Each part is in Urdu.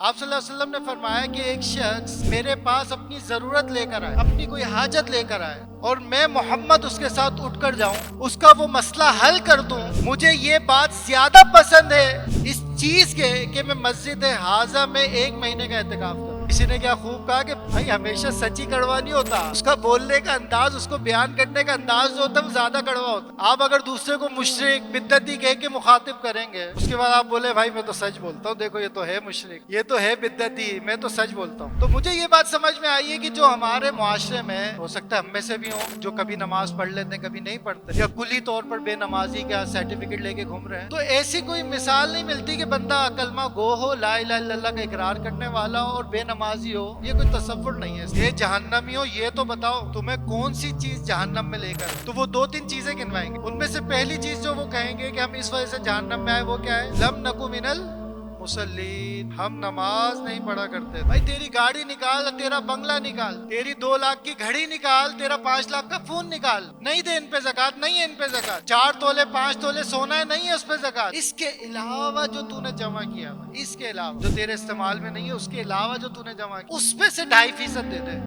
آپ صلی اللہ علیہ وسلم نے فرمایا کہ ایک شخص میرے پاس اپنی ضرورت لے کر آئے، اپنی کوئی حاجت لے کر آئے اور میں محمد اس کے ساتھ اٹھ کر جاؤں، اس کا وہ مسئلہ حل کر دوں، مجھے یہ بات زیادہ پسند ہے اس چیز کے کہ میں مسجد حاضہ میں 1 مہینے کا اعتکاف کروں۔ کسی نے کیا خوب کہا کہ بھائی ہمیشہ سچ ہی کڑوا نہیں ہوتا، اس کا بولنے کا انداز، اس کو بیان کرنے کا انداز جو ہوتا ہے وہ زیادہ کڑوا ہوتا ہے۔ آپ اگر دوسرے کو مشرک بدعتی کہہ کے مخاطب کریں گے، اس کے بعد آپ بولے بھائی میں تو سچ بولتا ہوں، دیکھو یہ تو ہے مشرک، یہ تو ہے بدعتی، میں تو سچ بولتا ہوں۔ تو مجھے یہ بات سمجھ میں آئی ہے کہ جو ہمارے معاشرے میں ہو سکتا ہے ہم میں سے بھی ہوں جو کبھی نماز پڑھ لیتے ہیں کبھی نہیں پڑھتے، یا کلی طور پر بے نمازی کا سرٹیفکیٹ لے کے گھوم رہے ہیں، تو ایسی کوئی مثال نہیں ملتی کہ بندہ کلمہ گو ہو، لا الہ الا اللہ کا اقرار کرنے والا ہو اور بے نمازی ہو۔ یہ کوئی تصور نہیں ہے۔ یہ جہنمی ہو، یہ تو بتاؤ تمہیں کون سی چیز جہنم میں لے کر، تو وہ 2-3 چیزیں گنوائیں گے۔ ان میں سے پہلی چیز جو وہ کہیں گے کہ ہم اس وجہ سے جہنم میں آئے وہ کیا ہے؟ لم نکو من المصلین، ہم نماز نہیں پڑھا کرتے۔ بھائی تیری گاڑی نکال، تیرا بنگلہ نکال، تیری 2 لاکھ کی گھڑی نکال، تیرا 5 لاکھ کا فون نکال، نہیں دے ان پہ زکات، نہیں ہے ان پہ زکات۔ 4 تولے 5 تولے سونا ہے، نہیں ہے اس پہ زکات۔ اس کے علاوہ جو تو نے جمع کیا، اس کے علاوہ جو تیرے استعمال میں نہیں ہے، اس کے علاوہ جو تو نے جمع کیا، اس پہ سے 2.5% دے دے۔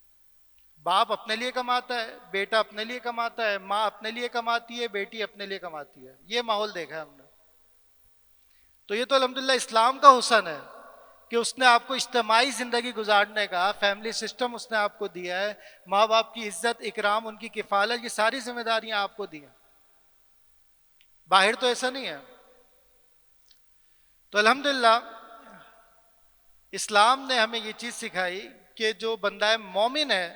باپ اپنے لیے کماتا ہے، بیٹا اپنے لیے کماتا ہے، ماں اپنے لیے کماتی ہے، بیٹی اپنے لیے کماتی ہے۔ یہ ماحول دیکھا ہے ہم نے۔ تو یہ تو الحمدللہ اسلام کا حسن ہے کہ اس نے آپ کو اجتماعی زندگی گزارنے کا فیملی سسٹم اس نے آپ کو دیا ہے، ماں باپ کی عزت اکرام، ان کی کفالت، یہ ساری ذمہ داریاں آپ کو دی ہیں۔ باہر تو ایسا نہیں ہے۔ تو الحمدللہ اسلام نے ہمیں یہ چیز سکھائی کہ جو بندہ مومن ہے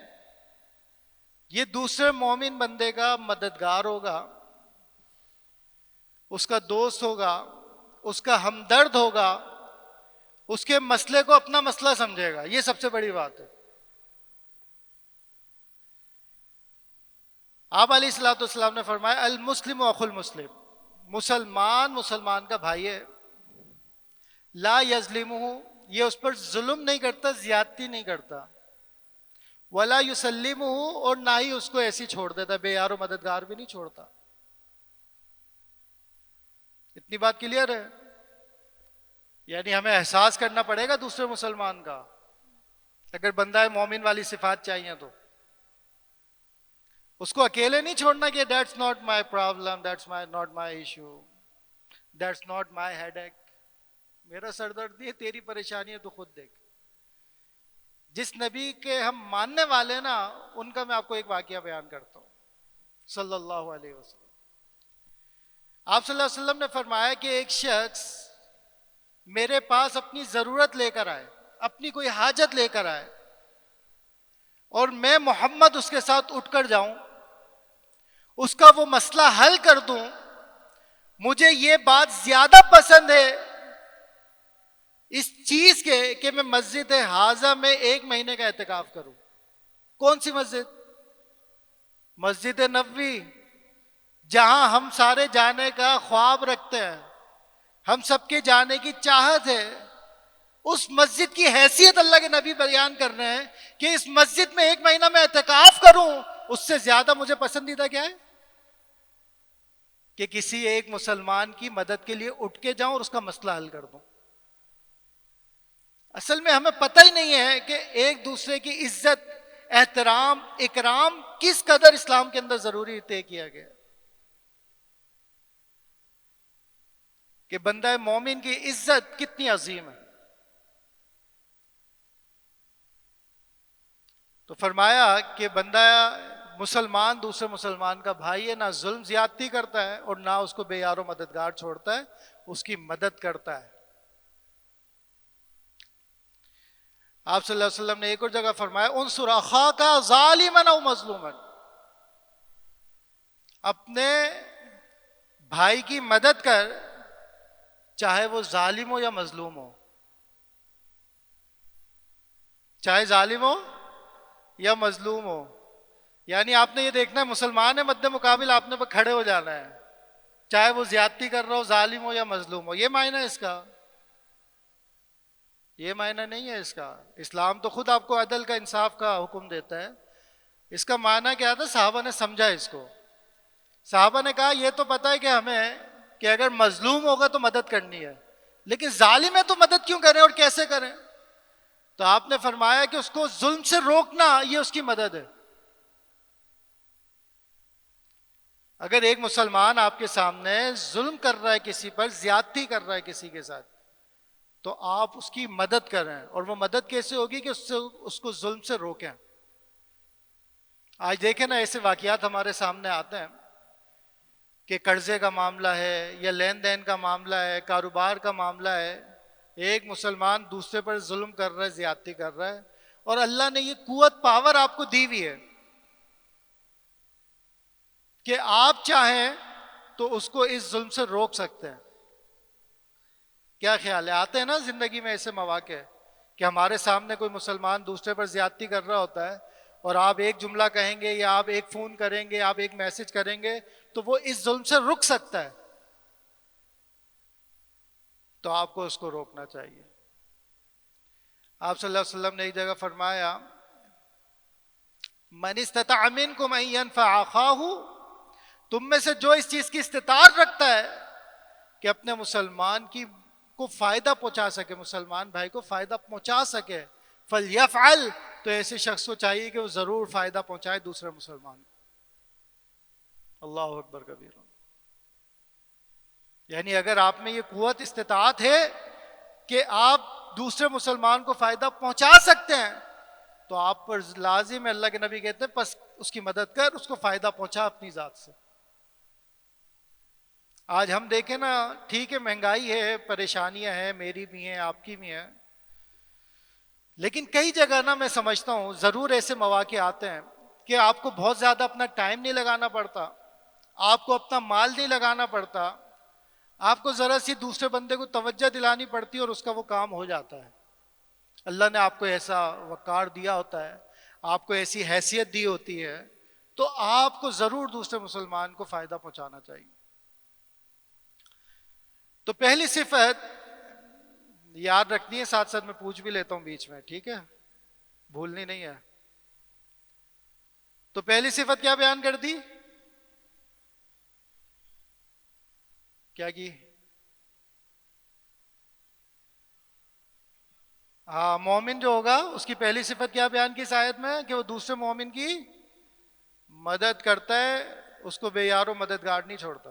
یہ دوسرے مومن بندے کا مددگار ہوگا، اس کا دوست ہوگا، اس کا ہمدرد ہوگا، اس کے مسئلے کو اپنا مسئلہ سمجھے گا۔ یہ سب سے بڑی بات ہے۔ آپ علیہ الصلوۃ والسلام نے فرمایا المسلم اخو المسلم، مسلمان مسلمان کا بھائی ہے، لا یظلمہ، یہ اس پر ظلم نہیں کرتا، زیادتی نہیں کرتا، ولا یسلمہ، اور نہ ہی اس کو ایسی چھوڑ دیتا، بے یار و مددگار بھی نہیں چھوڑتا۔ اتنی بات کلیئر ہے؟ یعنی ہمیں احساس کرنا پڑے گا دوسرے مسلمان کا، اگر بندہ مومن والی صفات چاہیے تو اس کو اکیلے نہیں چھوڑنا کہ that's not my problem, that's not my issue, that's not my headache, میرا سر درد نہیں ہے، تیری پریشانی ہے تو خود دیکھ۔ جس نبی کے ہم ماننے والے نا، ان کا میں آپ کو ایک واقعہ بیان کرتا ہوں صلی اللہ علیہ وسلم۔ آپ صلی اللہ علیہ وسلم نے فرمایا کہ ایک شخص میرے پاس اپنی ضرورت لے کر آئے، اپنی کوئی حاجت لے کر آئے اور میں محمد اس کے ساتھ اٹھ کر جاؤں، اس کا وہ مسئلہ حل کر دوں، مجھے یہ بات زیادہ پسند ہے اس چیز کے کہ میں مسجد حاضہ میں 1 مہینے کا اعتکاف کروں۔ کون سی مسجد؟ مسجد نبوی، جہاں ہم سارے جانے کا خواب رکھتے ہیں، ہم سب کے جانے کی چاہت ہے۔ اس مسجد کی حیثیت اللہ کے نبی بیان کر رہے ہیں کہ اس مسجد میں 1 مہینہ میں اعتکاف کروں، اس سے زیادہ مجھے پسندیدہ کیا ہے کہ کسی ایک مسلمان کی مدد کے لیے اٹھ کے جاؤں اور اس کا مسئلہ حل کر دوں۔ اصل میں ہمیں پتہ ہی نہیں ہے کہ ایک دوسرے کی عزت، احترام، اکرام کس قدر اسلام کے اندر ضروری طے کیا گیا کہ بندہ مومن کی عزت کتنی عظیم ہے۔ تو فرمایا کہ بندہ مسلمان دوسرے مسلمان کا بھائی ہے، نہ ظلم زیادتی کرتا ہے اور نہ اس کو بے یار و مددگار چھوڑتا ہے، اس کی مدد کرتا ہے۔ آپ صلی اللہ علیہ وسلم نے ایک اور جگہ فرمایا انصر اخاک ظالما او مظلوما، اپنے بھائی کی مدد کر، چاہے وہ ظالم ہو یا مظلوم ہو، چاہے ظالم ہو یا مظلوم ہو۔ یعنی آپ نے یہ دیکھنا ہے مسلمان ہے، مد مقابل آپ نے کھڑے ہو جانا ہے، چاہے وہ زیادتی کر رہا ہو، ظالم ہو یا مظلوم ہو۔ یہ معنی ہے اس کا، یہ معنی نہیں ہے اس کا۔ اسلام تو خود آپ کو عدل کا، انصاف کا حکم دیتا ہے۔ اس کا معنی کیا تھا؟ صحابہ نے سمجھا اس کو۔ صحابہ نے کہا یہ تو پتہ ہے کہ ہمیں کہ اگر مظلوم ہوگا تو مدد کرنی ہے، لیکن ظالم ہے تو مدد کیوں کریں اور کیسے کریں؟ تو آپ نے فرمایا کہ اس کو ظلم سے روکنا یہ اس کی مدد ہے. اگر ایک مسلمان آپ کے سامنے ظلم کر رہا ہے کسی پر، زیادتی کر رہا ہے کسی کے ساتھ، تو آپ اس کی مدد کریں. اور وہ مدد کیسے ہوگی کہ اس کو ظلم سے روکیں. آج دیکھیں نا ایسے واقعات ہمارے سامنے آتے ہیں کہ قرضے کا معاملہ ہے یا لین دین کا معاملہ ہے، کاروبار کا معاملہ ہے، ایک مسلمان دوسرے پر ظلم کر رہا ہے، زیادتی کر رہا ہے، اور اللہ نے یہ قوت پاور آپ کو دی ہوئی ہے کہ آپ چاہیں تو اس کو اس ظلم سے روک سکتے ہیں. کیا خیال ہے؟ آتے ہیں نا زندگی میں ایسے مواقع کہ ہمارے سامنے کوئی مسلمان دوسرے پر زیادتی کر رہا ہوتا ہے، اور آپ ایک جملہ کہیں گے یا آپ ایک فون کریں گے، آپ ایک میسج کریں گے تو وہ اس ظلم سے رک سکتا ہے. تو آپ کو اس کو روکنا چاہیے. آپ صلی اللہ علیہ وسلم نے ایک جگہ فرمایا من استطاع منکم ان ينفع اخاہ، تم میں سے جو اس چیز کی استطاعت رکھتا ہے کہ اپنے مسلمان کو فائدہ پہنچا سکے، مسلمان بھائی کو فائدہ پہنچا سکے، فلیفعل، تو ایسے شخص کو چاہیے کہ وہ ضرور فائدہ پہنچائے دوسرے مسلمان. اللہ اکبر کبیر. یعنی اگر آپ میں یہ قوت استطاعت ہے کہ آپ دوسرے مسلمان کو فائدہ پہنچا سکتے ہیں تو آپ پر لازم ہے، اللہ کے نبی کہتے ہیں پس اس کی مدد کر، اس کو فائدہ پہنچا اپنی ذات سے. آج ہم دیکھیں نا، ٹھیک ہے مہنگائی ہے، پریشانیاں ہیں، میری بھی ہیں، آپ کی بھی ہیں، لیکن کئی جگہ نا میں سمجھتا ہوں ضرور ایسے مواقع آتے ہیں کہ آپ کو بہت زیادہ اپنا ٹائم نہیں لگانا پڑتا، آپ کو اپنا مال نہیں لگانا پڑتا، آپ کو ذرا سی دوسرے بندے کو توجہ دلانی پڑتی ہے اور اس کا وہ کام ہو جاتا ہے. اللہ نے آپ کو ایسا وقار دیا ہوتا ہے، آپ کو ایسی حیثیت دی ہوتی ہے، تو آپ کو ضرور دوسرے مسلمان کو فائدہ پہنچانا چاہیے. تو پہلی صفت یاد رکھنی ہے، ساتھ ساتھ میں پوچھ بھی لیتا ہوں بیچ میں، ٹھیک ہے، بھولنی نہیں ہے. تو پہلی صفت کیا بیان کر دی؟ کیا کی؟ ہاں، مومن جو ہوگا اس کی پہلی صفت کیا بیان کی اس آیت میں؟ کہ وہ دوسرے مومن کی مدد کرتا ہے، اس کو بے یار و مددگار نہیں چھوڑتا.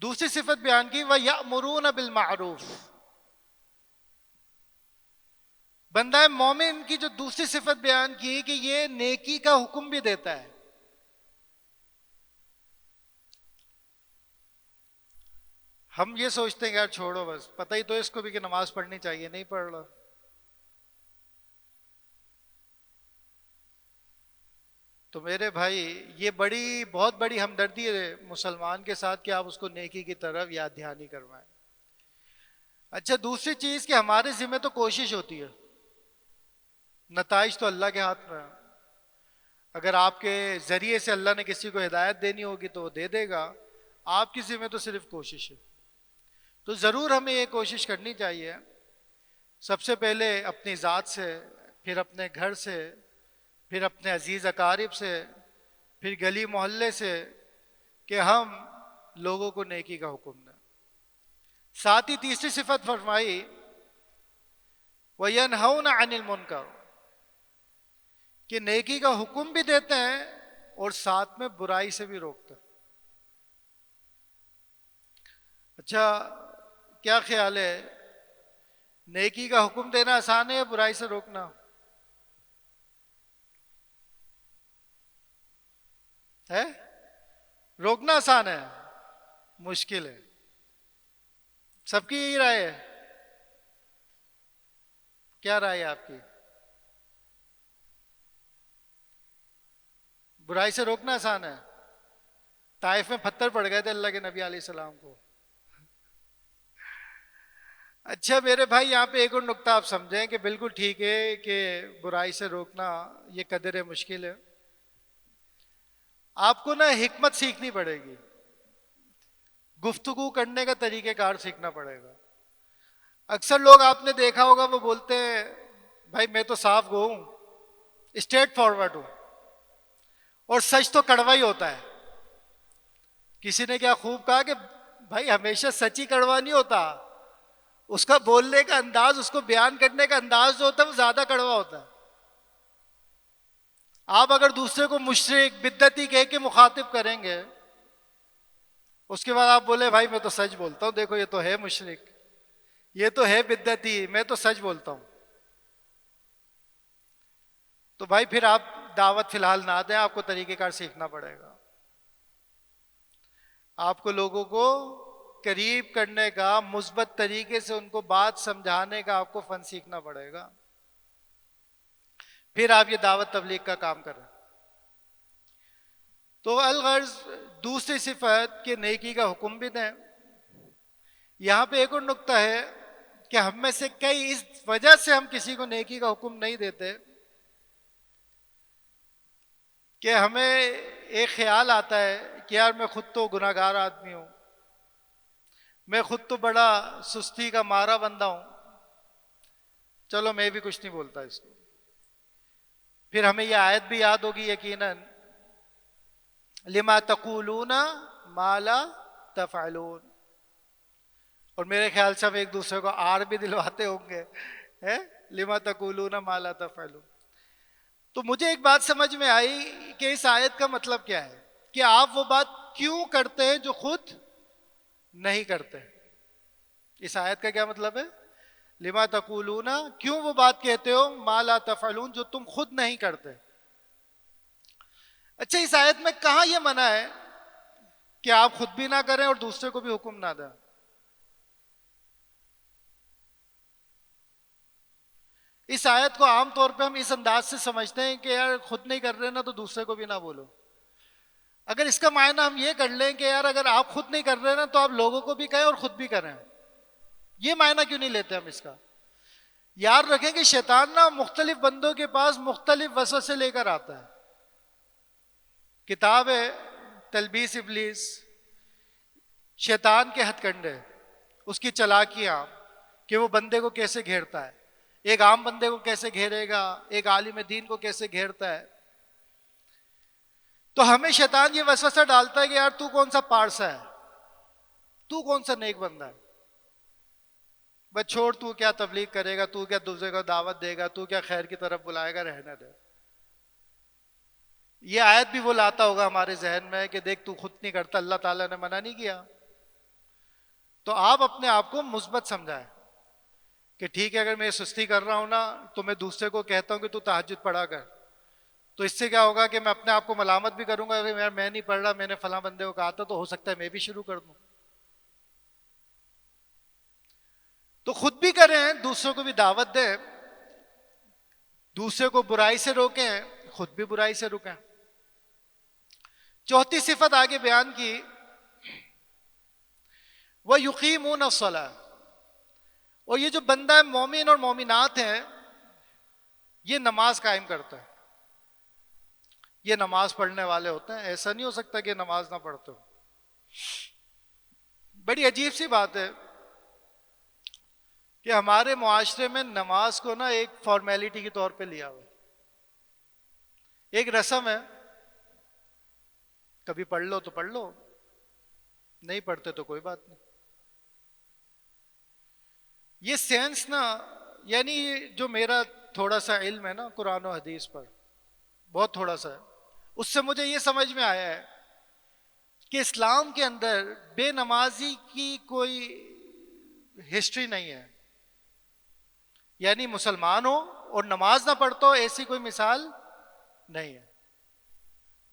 دوسری صفت بیان کی وَيَأْمُرُونَ بِالْمَعْرُوفِ. بندہ مومن کی جو دوسری صفت بیان کی کہ یہ نیکی کا حکم بھی دیتا ہے. ہم یہ سوچتے ہیں کہ یار چھوڑو بس، پتہ ہی تو اس کو بھی کہ نماز پڑھنی چاہیے، نہیں پڑھ رہا. تو میرے بھائی یہ بہت بڑی ہمدردی ہے مسلمان کے ساتھ کہ آپ اس کو نیکی کی طرف یاد دہانی کروائیں. اچھا، دوسری چیز کہ ہمارے ذمہ تو کوشش ہوتی ہے، نتائج تو اللہ کے ہاتھ میں ہے. اگر آپ کے ذریعے سے اللہ نے کسی کو ہدایت دینی ہوگی تو وہ دے دے گا، آپ کی ذمہ تو صرف کوشش ہے. تو ضرور ہمیں یہ کوشش کرنی چاہیے، سب سے پہلے اپنی ذات سے، پھر اپنے گھر سے، پھر اپنے عزیز اقارب سے، پھر گلی محلے سے، کہ ہم لوگوں کو نیکی کا حکم دیں. ساتھ ہی تیسری صفت فرمائی وَيَنْهَوْنَ عَنِ الْمُنْكَرِ، کہ نیکی کا حکم بھی دیتے ہیں اور ساتھ میں برائی سے بھی روکتے ہیں. اچھا، کیا خیال ہے، نیکی کا حکم دینا آسان ہے یا برائی سے روکنا؟ ہے روکنا آسان ہے، مشکل ہے. سب کی یہی رائے ہے؟ کیا رائے ہے آپ کی؟ برائی سے روکنا آسان ہے. طائف میں پتھر پڑ گئے تھے اللہ کے نبی علیہ السلام کو. اچھا میرے بھائی، یہاں پہ ایک اور نقطہ آپ سمجھیں کہ بالکل ٹھیک ہے کہ برائی سے روکنا یہ قدر مشکل ہے. آپ کو نا حکمت سیکھنی پڑے گی، گفتگو کرنے کا طریقہ کار سیکھنا پڑے گا. اکثر لوگ آپ نے دیکھا ہوگا وہ بولتے ہیں بھائی میں تو صاف گو ہوں، اسٹریٹ فارورڈ ہوں، اور سچ تو کڑوا ہی ہوتا ہے. کسی نے کیا خوب کہا کہ بھائی ہمیشہ سچ ہی کڑوا نہیں ہوتا، اس کا بولنے کا انداز، اس کو بیان کرنے کا انداز جو ہوتا ہے وہ زیادہ کڑوا ہوتا ہے. آپ اگر دوسرے کو مشرک بدعتی کہہ کے مخاطب کریں گے، اس کے بعد آپ بولے بھائی میں تو سچ بولتا ہوں، دیکھو یہ تو ہے مشرک، یہ تو ہے بدعتی، میں تو سچ بولتا ہوں، تو بھائی پھر آپ دعوت فی الحال نہ دیں، آپ کو طریقہ کار سیکھنا پڑے گا. آپ کو لوگوں کو قریب کرنے کا، مثبت طریقے سے ان کو بات سمجھانے کا آپ کو فن سیکھنا پڑے گا، پھر آپ یہ دعوت تبلیغ کا کام کریں. تو الغرض دوسری صفت کہ نیکی کا حکم بھی دیں. یہاں پہ ایک اور نقطہ ہے کہ ہم میں سے کئی اس وجہ سے ہم کسی کو نیکی کا حکم نہیں دیتے کہ ہمیں ایک خیال آتا ہے کہ یار میں خود تو گناہ گار آدمی ہوں، میں خود تو بڑا سستی کا مارا بندہ ہوں، چلو میں بھی کچھ نہیں بولتا اس کو. پھر ہمیں یہ آیت بھی یاد ہوگی یقیناً، لما تقولون ما لا تفعلون، اور میرے خیال سے ہم ایک دوسرے کو آر بھی دلواتے ہوں گے، لما تقولون ما لا تفعلون. تو مجھے ایک بات سمجھ میں آئی کہ اس آیت کا مطلب کیا ہے، کہ آپ وہ بات کیوں کرتے ہیں جو خود نہیں کرتے. اس آیت کا کیا مطلب ہے؟ لما تقولون، کیوں وہ بات کہتے ہو، ما لا تفعلون، جو تم خود نہیں کرتے. اچھا اس آیت میں کہاں یہ منع ہے کہ آپ خود بھی نہ کریں اور دوسرے کو بھی حکم نہ دیں؟ اس آیت کو عام طور پہ ہم اس انداز سے سمجھتے ہیں کہ یار خود نہیں کر رہے نا تو دوسرے کو بھی نہ بولو. اگر اس کا معنی ہم یہ کر لیں کہ یار اگر آپ خود نہیں کر رہے نا تو آپ لوگوں کو بھی کہیں اور خود بھی کریں، یہ معنی کیوں نہیں لیتے ہم اس کا؟ یاد رکھیں کہ شیطان نا مختلف بندوں کے پاس مختلف وسوسے لے کر آتا ہے. کتاب ہے تلبیس ابلیس، شیطان کے ہتھ کنڈے، اس کی چالاکیاں کہ وہ بندے کو کیسے گھیرتا ہے، ایک عام بندے کو کیسے گھیرے گا، ایک عالم دین کو کیسے گھیرتا ہے. تو ہمیں شیطان یہ وسوسہ ڈالتا ہے کہ یار تو کون سا پارسا ہے، تو کون سا نیک بندہ ہے، بس چھوڑ، تو کیا تبلیغ کرے گا، تو کیا دوسرے کو دعوت دے گا، تو کیا خیر کی طرف بلائے گا، رہنے دے. یہ آیت بھی وہ لاتا ہوگا ہمارے ذہن میں کہ دیکھ تو خود نہیں کرتا، اللہ تعالیٰ نے منع نہیں کیا. تو آپ اپنے آپ کو مثبت سمجھائیں کہ ٹھیک ہے اگر میں سستی کر رہا ہوں نا تو میں دوسرے کو کہتا ہوں کہ تو تہجد پڑھا کر، تو اس سے کیا ہوگا کہ میں اپنے آپ کو ملامت بھی کروں گا کہ میں نہیں پڑھ رہا، میں نے فلاں بندے کو کہا تھا تو ہو سکتا ہے میں بھی شروع کر دوں. تو خود بھی کریں، دوسروں کو بھی دعوت دیں، دوسرے کو برائی سے روکیں، خود بھی برائی سے رکیں. چوتھی صفت آگے بیان کی، وَيُقِيمُونَ الصَّلَاةَ، اور یہ جو بندہ مومن اور مومنات ہیں یہ نماز قائم کرتا ہے، یہ نماز پڑھنے والے ہوتے ہیں. ایسا نہیں ہو سکتا کہ نماز نہ پڑھتے ہو. بڑی عجیب سی بات ہے کہ ہمارے معاشرے میں نماز کو نا ایک فارمیلٹی کے طور پہ لیا ہوا ہے، ایک رسم ہے، کبھی پڑھ لو تو پڑھ لو، نہیں پڑھتے تو کوئی بات نہیں. یہ سینس نا، یعنی جو میرا تھوڑا سا علم ہے نا قرآن و حدیث پر، بہت تھوڑا سا ہے، اس سے مجھے یہ سمجھ میں آیا ہے کہ اسلام کے اندر بے نمازی کی کوئی ہسٹری نہیں ہے. یعنی مسلمان ہو اور نماز نہ پڑھتا ہو ایسی کوئی مثال نہیں ہے.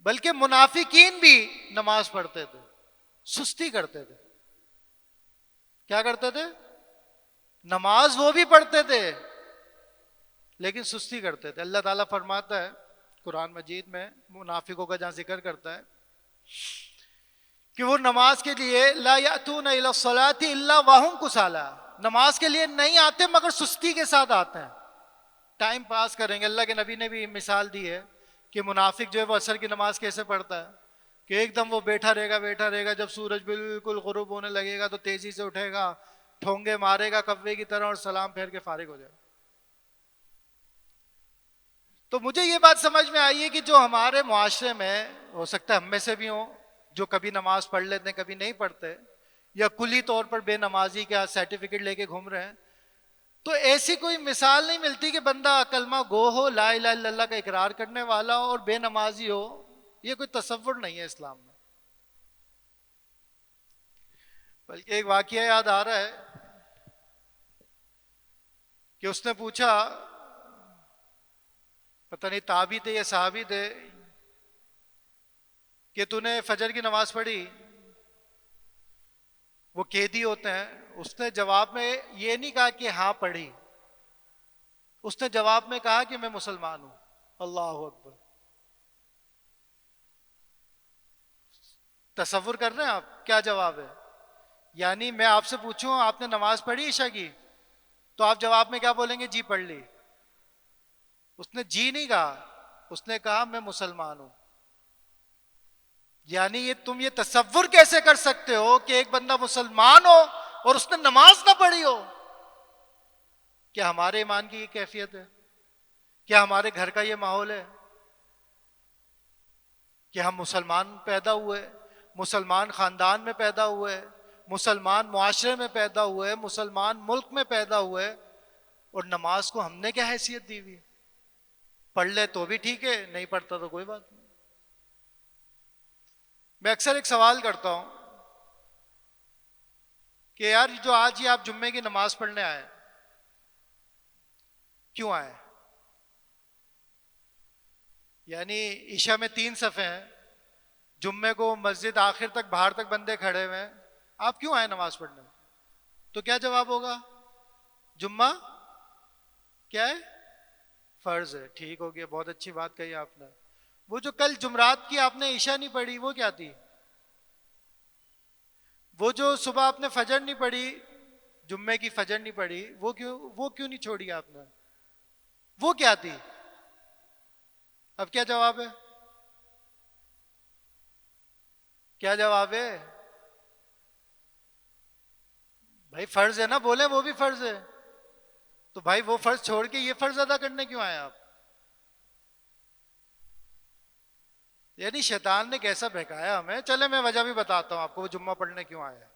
بلکہ منافقین بھی نماز پڑھتے تھے، سستی کرتے تھے. کیا کرتے تھے؟ نماز وہ بھی پڑھتے تھے لیکن سستی کرتے تھے. اللہ تعالیٰ فرماتا ہے قرآن مجید میں، منافقوں کا جہاں ذکر کرتا ہے کہ وہ نماز کے لیے لا یأتون الی الصلاۃ الا وہم کسالى، نماز کے لیے نہیں آتے مگر سستی کے ساتھ آتے ہیں، ٹائم پاس کریں گے. اللہ کے نبی نے بھی مثال دی ہے کہ منافق جو ہے وہ عصر کی نماز کیسے پڑھتا ہے کہ ایک دم وہ بیٹھا رہے گا، جب سورج بالکل غروب ہونے لگے گا تو تیزی سے اٹھے گا، ٹھونگے مارے گا کوے کی طرح اور سلام پھیر کے فارغ ہو جائے گا. تو مجھے یہ بات سمجھ میں آئی ہے کہ جو ہمارے معاشرے میں، ہو سکتا ہے ہم میں سے بھی ہوں جو کبھی نماز پڑھ لیتے ہیں کبھی نہیں پڑھتے، یا کلی طور پر بے نمازی کا سرٹیفکیٹ لے کے گھوم رہے ہیں. تو ایسی کوئی مثال نہیں ملتی کہ بندہ کلمہ گو ہو، لا الہ الا اللہ کا اقرار کرنے والا ہو اور بے نمازی ہو. یہ کوئی تصور نہیں ہے اسلام میں. بلکہ ایک واقعہ یاد آ رہا ہے کہ اس نے پوچھا، پتہ نہیں تابعی تھے یا صحابی تھے، کہ تو نے فجر کی نماز پڑھی؟ وہ قیدی ہوتے ہیں. اس نے جواب میں یہ نہیں کہا کہ ہاں پڑھی، اس نے جواب میں کہا کہ میں مسلمان ہوں. اللہ اکبر. تصور کر رہے ہیں آپ کیا جواب ہے؟ یعنی میں آپ سے پوچھوں آپ نے نماز پڑھی عشاء کی، تو آپ جواب میں کیا بولیں گے؟ جی پڑھ لی. اس نے جی نہیں کہا، اس نے کہا میں مسلمان ہوں. یعنی یہ تم یہ تصور کیسے کر سکتے ہو کہ ایک بندہ مسلمان ہو اور اس نے نماز نہ پڑھی ہو؟ کیا ہمارے ایمان کی یہ کیفیت ہے؟ کیا ہمارے گھر کا یہ ماحول ہے کہ ہم مسلمان پیدا ہوئے، مسلمان خاندان میں پیدا ہوئے، مسلمان معاشرے میں پیدا ہوئے، مسلمان ملک میں پیدا ہوئے، اور نماز کو ہم نے کیا حیثیت دی ہوئی؟ پڑھ لے تو بھی ٹھیک ہے، نہیں پڑھتا تو کوئی بات نہیں. میں اکثر ایک سوال کرتا ہوں کہ یار جو آج یہ آپ جمعے کی نماز پڑھنے آئے، کیوں آئے؟ یعنی عشاء میں 3 صفیں ہیں، جمعے کو مسجد آخر تک باہر تک بندے کھڑے ہوئے ہیں، آپ کیوں آئے نماز پڑھنے؟ تو کیا جواب ہوگا؟ جمعہ کیا ہے؟ فرض ہے. ٹھیک ہو گیا، بہت اچھی بات کہی آپ نے. وہ جو کل جمعرات کی آپ نے عشاء نہیں پڑھی وہ کیا تھی؟ وہ جو صبح آپ نے فجر نہیں پڑھی، جمعے کی فجر نہیں پڑھی، وہ کیوں نہیں چھوڑی آپ نے؟ وہ کیا تھی؟ اب کیا جواب ہے؟ کیا جواب ہے؟ بھائی فرض ہے نا، بولے وہ بھی فرض ہے. تو بھائی وہ فرض چھوڑ کے یہ فرض ادا کرنے کیوں آئے آپ؟ یعنی شیطان نے کیسا بہکایا ہمیں. چلے میں وجہ بھی بتاتا ہوں آپ کو وہ جمعہ پڑھنے کیوں آیا.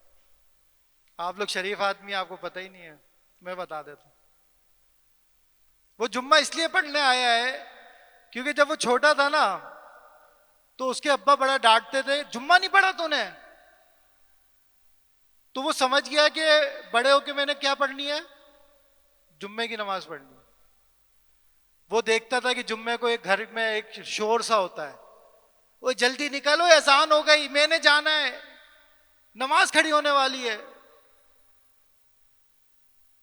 آپ لوگ شریف آدمی، آپ کو پتہ ہی نہیں ہے، میں بتا دیتا ہوں. وہ جمعہ اس لیے پڑھنے آیا ہے کیونکہ جب وہ چھوٹا تھا نا تو اس کے ابا بڑا ڈانٹتے تھے، جمعہ نہیں پڑھا تو نے. تو وہ سمجھ گیا کہ بڑے ہو کے میں نے کیا پڑھنی ہے؟ جمعے کی نماز پڑھنی. وہ دیکھتا تھا کہ جمعے کو ایک گھر میں ایک شور سا ہوتا ہے، وہ جلدی نکلو اذان ہو گئی، میں نے جانا ہے، نماز کھڑی ہونے والی ہے.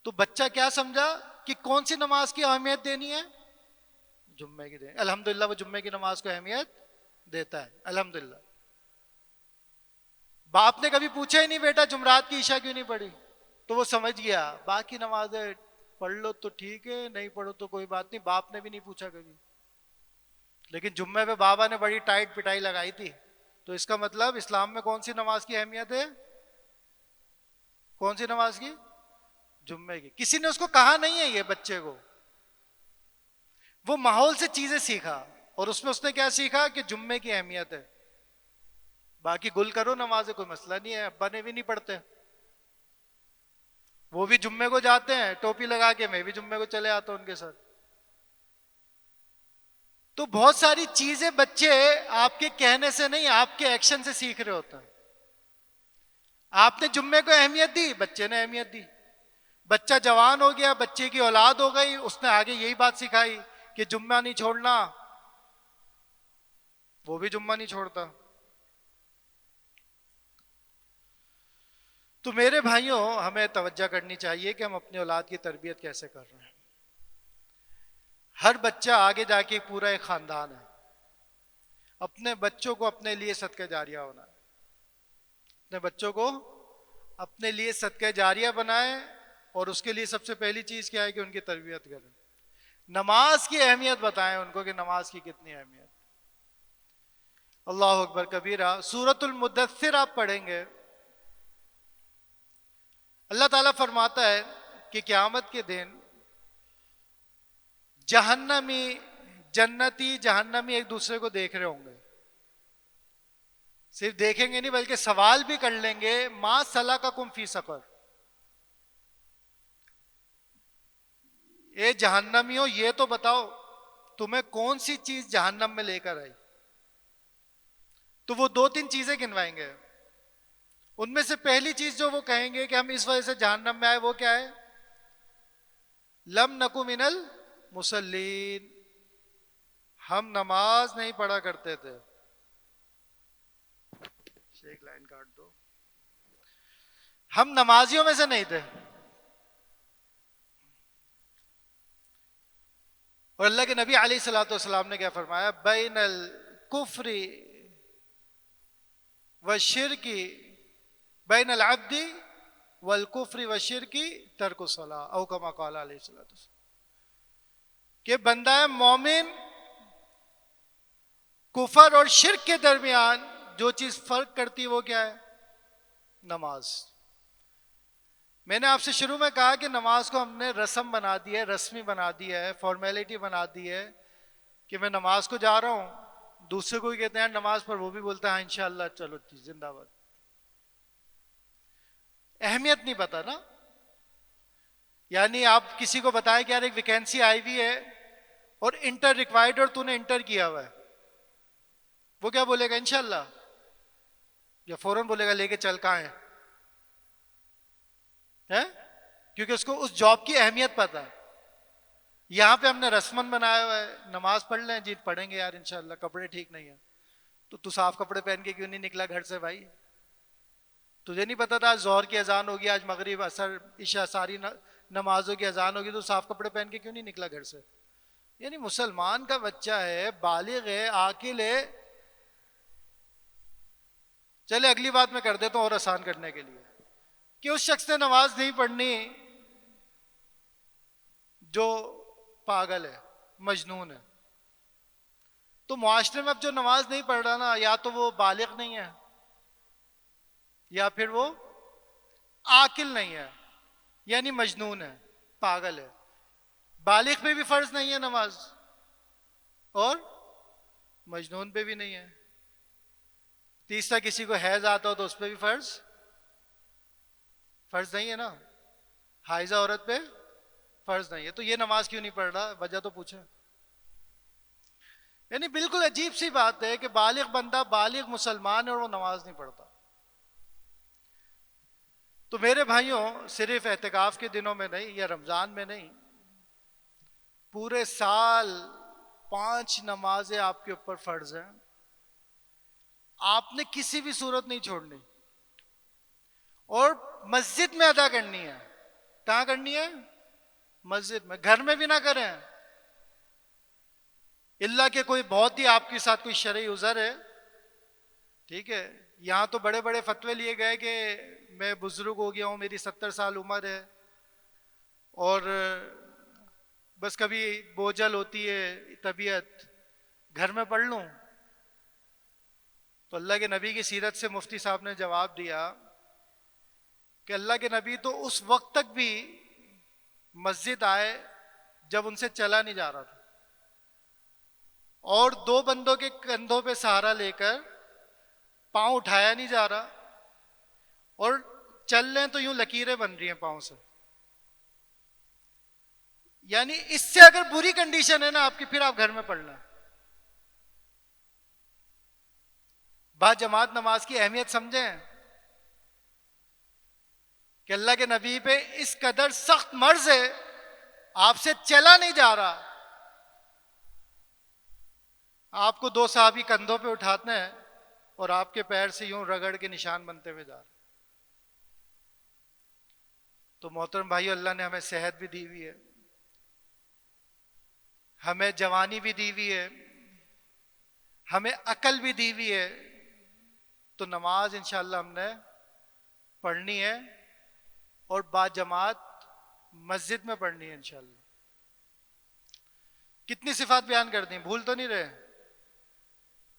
تو بچہ کیا سمجھا کہ کون سی نماز کی اہمیت دینی ہے؟ جمعے کی دینی. الحمدللہ وہ جمعے کی نماز کو اہمیت دیتا ہے، الحمدللہ. باپ نے کبھی پوچھا ہی نہیں بیٹا جمعرات کی عشاء کیوں نہیں پڑھی، تو وہ سمجھ گیا باقی نمازیں پڑھ لو تو ٹھیک ہے، نہیں پڑھو تو کوئی بات نہیں. باپ نے بھی نہیں پوچھا کبھی. لیکن جمعے پہ بابا نے بڑی ٹائٹ پٹائی لگائی تھی. تو اس کا مطلب اسلام میں کون سی نماز کی اہمیت ہے؟ کون سی نماز کی؟ جمعے کی. کسی نے اس کو کہا نہیں ہے یہ بچے کو، وہ ماحول سے چیزیں سیکھا اور اس میں اس نے کیا سیکھا کہ جمعے کی اہمیت ہے. باقی گل کرو نماز کوئی مسئلہ نہیں ہے، ابا نے بھی نہیں پڑھتے، وہ بھی جمعے کو جاتے ہیں ٹوپی لگا کے، میں بھی جمعے کو چلے آتا ہوں ان کے ساتھ. تو بہت ساری چیزیں بچے آپ کے کہنے سے نہیں، آپ کے ایکشن سے سیکھ رہے ہوتے ہیں. آپ نے جمعے کو اہمیت دی، بچے نے اہمیت دی. بچہ جوان ہو گیا، بچے کی اولاد ہو گئی، اس نے آگے یہی بات سکھائی کہ جمعہ نہیں چھوڑنا، وہ بھی جمعہ نہیں چھوڑتا. تو میرے بھائیوں ہمیں توجہ کرنی چاہیے کہ ہم اپنی اولاد کی تربیت کیسے کر رہے ہیں. ہر بچہ آگے جا کے پورا ایک خاندان ہے. اپنے بچوں کو اپنے لیے صدقہ جاریہ ہونا ہے. اپنے بچوں کو اپنے لیے صدقہ جاریہ بنائیں، اور اس کے لیے سب سے پہلی چیز کیا ہے کہ ان کی تربیت کریں. نماز کی اہمیت بتائیں ان کو کہ نماز کی کتنی اہمیت. اللہ اکبر کبیرہ. سورۃ المدثر آپ پڑھیں گے، اللہ تعالیٰ فرماتا ہے کہ قیامت کے دن جہنمی، جنتی جہنمی ایک دوسرے کو دیکھ رہے ہوں گے. صرف دیکھیں گے نہیں بلکہ سوال بھی کر لیں گے، ما سلککم فی سقر، اے جہنمیوں یہ تو بتاؤ تمہیں کون سی چیز جہنم میں لے کر آئی؟ تو وہ دو تین چیزیں گنوائیں گے. ان میں سے پہلی چیز جو وہ کہیں گے کہ ہم اس وجہ سے جہنم میں آئے، وہ کیا ہے؟ لم نکو من المصلین، ہم نماز نہیں پڑھا کرتے تھے. ایک لائن کاٹ دو، ہم نمازیوں میں سے نہیں تھے. اور اللہ کے نبی علیہ الصلوۃ والسلام نے کیا فرمایا؟ بین الکفر والشرک، بین العبد والکفر والشرک ترک الصلاۃ، او کما قال علیہ الصلوۃ والسلام، کہ بندہ مومن کفر اور شرک کے درمیان جو چیز فرق کرتی ہے وہ کیا ہے؟ نماز. میں نے آپ سے شروع میں کہا کہ نماز کو ہم نے رسم بنا دی ہے، رسمی بنا دی ہے، فارمیلٹی بنا دی ہے کہ میں نماز کو جا رہا ہوں، دوسرے کو بھی کہتے ہیں نماز پر، وہ بھی بولتا ہے ہاں انشاءاللہ چلو زندہ باد. اہمیت نہیں پتا نا. یعنی آپ کسی کو بتائیں کہ یار ایک ویکینسی آئی ہوئی ہے اور انٹر ریکوائرڈ، اور تو نے انٹر کیا ہوا ہے، وہ کیا بولے گا؟ انشاءاللہ، یا فوراً بولے گا لے کے چل کہاں ہے؟ کیونکہ اس کو اس جاب کی اہمیت پتہ ہے. یہاں پہ ہم نے رسمن بنایا ہوا ہے، نماز پڑھ لیں جی، پڑھیں گے یار انشاءاللہ، کپڑے ٹھیک نہیں ہیں تو صاف کپڑے پہن کے کیوں نہیں نکلا گھر سے بھائی؟ تجھے نہیں پتا تھا آج ظہر کی اذان ہوگی، آج مغرب عصر عشاء ساری نمازوں کی اذان ہوگی، تو صاف کپڑے پہن کے کیوں نہیں نکلا گھر سے؟ یعنی مسلمان کا بچہ ہے، بالغ ہے، عاقل ہے. چلے اگلی بات میں کر دیتا ہوں اور آسان کرنے کے لیے، کہ اس شخص نے نماز نہیں پڑھنی جو پاگل ہے، مجنون ہے. تو معاشرے میں اب جو نماز نہیں پڑھ رہا نا، یا تو وہ بالغ نہیں ہے، یا پھر وہ عاقل نہیں ہے، یعنی مجنون ہے، پاگل ہے. بالغ پہ بھی فرض نہیں ہے نماز، اور مجنون پہ بھی نہیں ہے. تیسرا کسی کو حیض آتا ہو تو اس پہ بھی فرض نہیں ہے نا. حائضہ عورت پہ فرض نہیں ہے، تو یہ نماز کیوں نہیں پڑھ رہا؟ وجہ تو پوچھیں. یعنی بالکل عجیب سی بات ہے کہ بالغ بندہ، بالغ مسلمان ہے، اور وہ نماز نہیں پڑھتا. تو میرے بھائیوں، صرف اعتکاف کے دنوں میں نہیں یا رمضان میں نہیں، پورے سال 5 نمازیں آپ کے اوپر فرض ہیں. آپ نے کسی بھی صورت نہیں چھوڑنی، اور مسجد میں ادا کرنی ہے. کہاں کرنی ہے؟ مسجد میں. گھر میں بھی نہ کریں، اللہ کہ کوئی بہت ہی آپ کے ساتھ کوئی شرعی عذر ہے. ٹھیک ہے، یہاں تو بڑے بڑے فتوے لیے گئے کہ میں بزرگ ہو گیا ہوں، میری 70 سال عمر ہے، اور بس کبھی بوجھل ہوتی ہے طبیعت، گھر میں پڑھ لوں. تو اللہ کے نبی کی سیرت سے مفتی صاحب نے جواب دیا کہ اللہ کے نبی تو اس وقت تک بھی مسجد آئے جب ان سے چلا نہیں جا رہا تھا، اور 2 بندوں کے کندھوں پہ سہارا لے کر پاؤں اٹھایا نہیں جا رہا، اور چل لیں تو یوں لکیریں بن رہی ہیں پاؤں سے. یعنی اس سے اگر بری کنڈیشن ہے نا آپ کی، پھر آپ گھر میں پڑھنا. با جماعت نماز کی اہمیت سمجھیں کہ اللہ کے نبی پہ اس قدر سخت مرض ہے، آپ سے چلا نہیں جا رہا، آپ کو 2 صحابی کندھوں پہ اٹھاتے ہیں اور آپ کے پیر سے یوں رگڑ کے نشان بنتے ہوئے جا رہے. تو محترم بھائیو، اللہ نے ہمیں صحت بھی دی ہوئی ہے، ہمیں جوانی بھی دی ہوئی ہے، ہمیں عقل بھی دی ہوئی ہے. تو نماز انشاءاللہ ہم نے پڑھنی ہے، اور با جماعت مسجد میں پڑھنی ہے انشاءاللہ. کتنی صفات بیان کر دیں، بھول تو نہیں رہے؟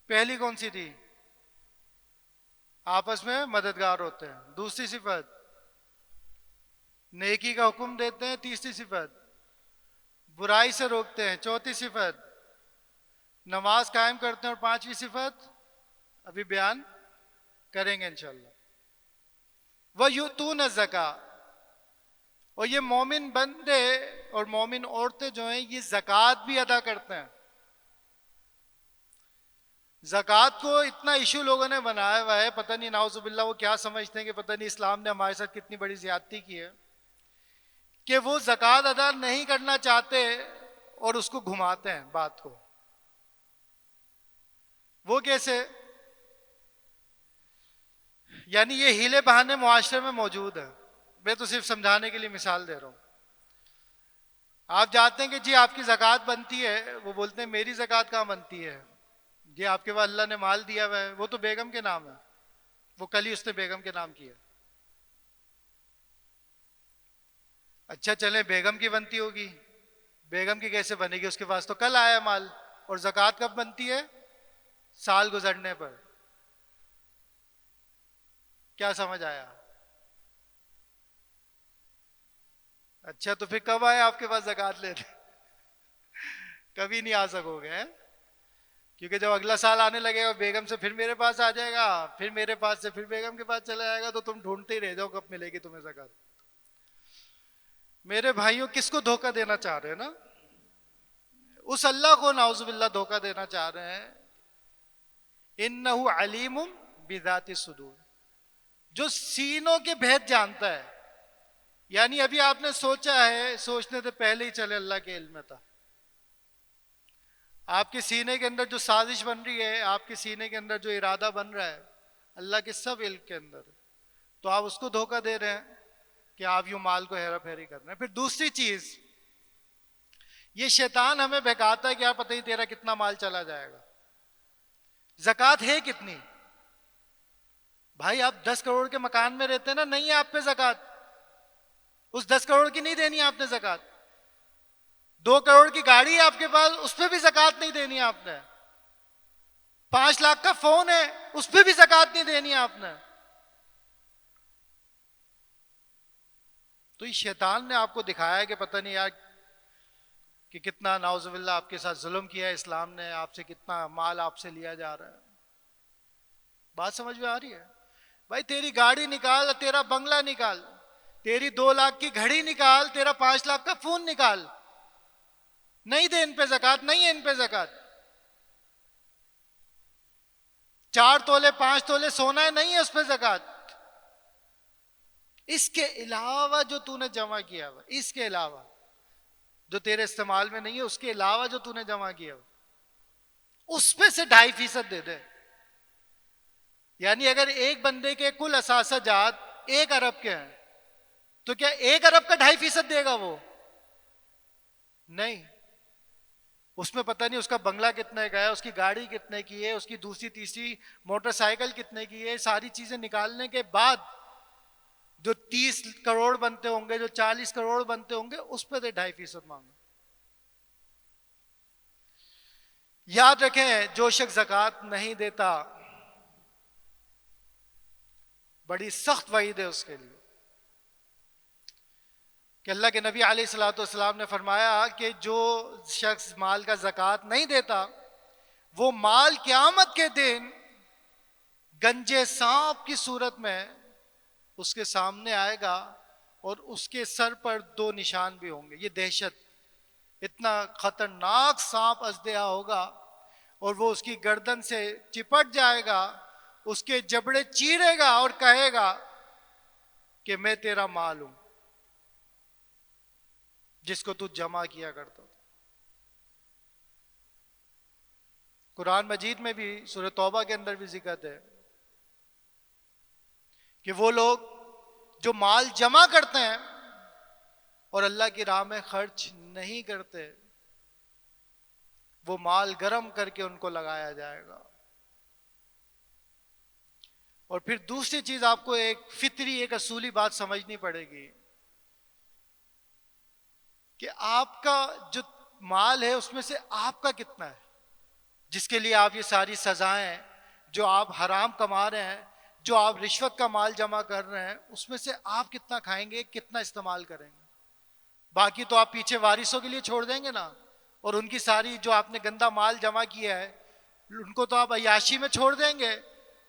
پہلی کون سی تھی؟ آپس میں مددگار ہوتے ہیں. دوسری صفت نیکی کا حکم دیتے ہیں. تیسری صفت برائی سے روکتے ہیں. چوتھی صفت نماز قائم کرتے ہیں. اور 5ویں صفت ابھی بیان کریں گے انشاءاللہ. وَيُؤْتُونَ الزَّكَاةَ، اور یہ مومن بندے اور مومن عورتیں جو ہیں یہ زکوٰۃ بھی ادا کرتے ہیں. زکوٰۃ کو اتنا ایشو لوگوں نے بنایا ہوا ہے، پتہ نہیں نعوذ باللہ وہ کیا سمجھتے ہیں کہ پتہ نہیں اسلام نے ہمارے ساتھ کتنی بڑی زیادتی کی ہے کہ وہ زکوٰۃ ادا نہیں کرنا چاہتے اور اس کو گھماتے ہیں بات کو. وہ کیسے؟ یعنی یہ ہیلے بہانے معاشرے میں موجود ہیں. میں تو صرف سمجھانے کے لیے مثال دے رہا ہوں. آپ جانتے ہیں کہ جی آپ کی زکوٰۃ بنتی ہے، وہ بولتے ہیں میری زکوٰۃ کہاں بنتی ہے، جی آپ کے پاس اللہ نے مال دیا ہوا ہے، وہ تو بیگم کے نام ہے، وہ کل ہی اس نے بیگم کے نام کیا. اچھا چلیں بیگم کی بنتی ہوگی، بیگم کی کیسے بنے گی، اس کے پاس تو کل آیا مال. اور زکوٰۃ کب بنتی ہے؟ سال گزرنے پر. کیا سمجھ آیا؟ اچھا تو پھر کب آئے آپ کے پاس زکوٰۃ لینے؟ کبھی نہیں آ سکو گے، کیونکہ جب اگلا سال آنے لگے گا بیگم سے پھر میرے پاس آ جائے گا، پھر میرے پاس سے پھر بیگم کے پاس چلا جائے گا، تو تم ڈھونڈتے ہی رہ جاؤ کب ملے گی تمہیں زکوٰۃ. میرے بھائیوں کس کو دھوکہ دینا چاہ رہے ہیں نا؟ اس اللہ کو نعوذ باللہ دھوکہ دینا چاہ رہے ہیں. انہ علیم بذات الصدور، جو سینوں کے بھید جانتا ہے. یعنی ابھی آپ نے سوچا ہے، سوچنے سے پہلے ہی چلے اللہ کے علم میں تھا. آپ کے سینے کے اندر جو سازش بن رہی ہے، آپ کے سینے کے اندر جو ارادہ بن رہا ہے، اللہ کے سب علم کے اندر. تو آپ اس کو دھوکہ دے رہے ہیں کہ آپ یوں مال کو ہیرا پھیری کر رہے ہیں. پھر دوسری چیز، یہ شیطان ہمیں بہکاتا ہے کہ آپ پتہ ہی تیرا کتنا مال چلا جائے گا. زکوٰۃ ہے کتنی؟ بھائی آپ 10 کروڑ کے مکان میں رہتے ہیں نا، نہیں ہے آپ پہ زکوٰۃ. اس 10 کروڑ کی نہیں دینی آپ نے زکوٰۃ. 2 کروڑ کی گاڑی ہے آپ کے پاس، اس پہ بھی زکوٰۃ نہیں دینی آپ نے. 5 لاکھ کا فون ہے، اس پہ بھی زکوٰۃ نہیں دینی آپ نے. تو یہ شیطان نے آپ کو دکھایا ہے کہ پتہ نہیں یار کہ کتنا نعوذ باللہ آپ کے ساتھ ظلم کیا ہے اسلام نے، آپ سے کتنا مال آپ سے لیا جا رہا ہے. بات سمجھ میں آ رہی ہے؟ بھائی تیری گاڑی نکال، تیرا بنگلہ نکال، تیری 2 لاکھ کی گھڑی نکال، تیرا 5 لاکھ کا فون نکال، نہیں دے ان پہ زکوٰۃ، نہیں ہے ان پہ زکوٰۃ. 4 تولے 5 تولے سونا ہے، نہیں ہے اس پہ زکوٰۃ. اس کے علاوہ جو تو نے جمع کیا ہوا، اس کے علاوہ جو تیرے استعمال میں نہیں ہے، اس کے علاوہ جو تو نے جمع کیا ہوا، اس پہ سے 2.5% دے دے. یعنی اگر ایک بندے کے کل اثاثہ جات 1 ارب کے ہیں تو کیا 1 ارب کا 2.5% دے گا وہ؟ نہیں. اس میں پتہ نہیں اس کا بنگلہ کتنے کا ہے، اس کی گاڑی کتنے کی ہے، اس کی دوسری تیسری موٹر سائیکل کتنے کی ہے. ساری چیزیں نکالنے کے بعد جو 30 کروڑ بنتے ہوں گے، جو 40 کروڑ بنتے ہوں گے، اس پہ 2.5% مانگو. یاد رکھیں جو شخص زکوٰۃ نہیں دیتا بڑی سخت وعید ہے اس کے لیے. کہ اللہ کے نبی علیہ الصلوۃ والسلام نے فرمایا کہ جو شخص مال کا زکوٰۃ نہیں دیتا، وہ مال قیامت کے دن گنجے سانپ کی صورت میں اس کے سامنے آئے گا، اور اس کے سر پر 2 نشان بھی ہوں گے. یہ دہشت، اتنا خطرناک سانپ ازدہا ہوگا، اور وہ اس کی گردن سے چپٹ جائے گا، اس کے جبڑے چیرے گا اور کہے گا کہ میں تیرا مال ہوں جس کو تو جمع کیا کرتا تھا. قرآن مجید میں بھی سورہ توبہ کے اندر بھی ذکر ہے کہ وہ لوگ جو مال جمع کرتے ہیں اور اللہ کی راہ میں خرچ نہیں کرتے، وہ مال گرم کر کے ان کو لگایا جائے گا. اور پھر دوسری چیز آپ کو ایک فطری، ایک اصولی بات سمجھنی پڑے گی کہ آپ کا جو مال ہے اس میں سے آپ کا کتنا ہے، جس کے لیے آپ یہ ساری سزائیں جو آپ حرام کما رہے ہیں، جو آپ رشوت کا مال جمع کر رہے ہیں، اس میں سے آپ کتنا کھائیں گے، کتنا استعمال کریں گے. باقی تو آپ پیچھے وارثوں کے لیے چھوڑ دیں گے نا، اور ان کی ساری جو آپ نے گندا مال جمع کیا ہے ان کو تو آپ عیاشی میں چھوڑ دیں گے،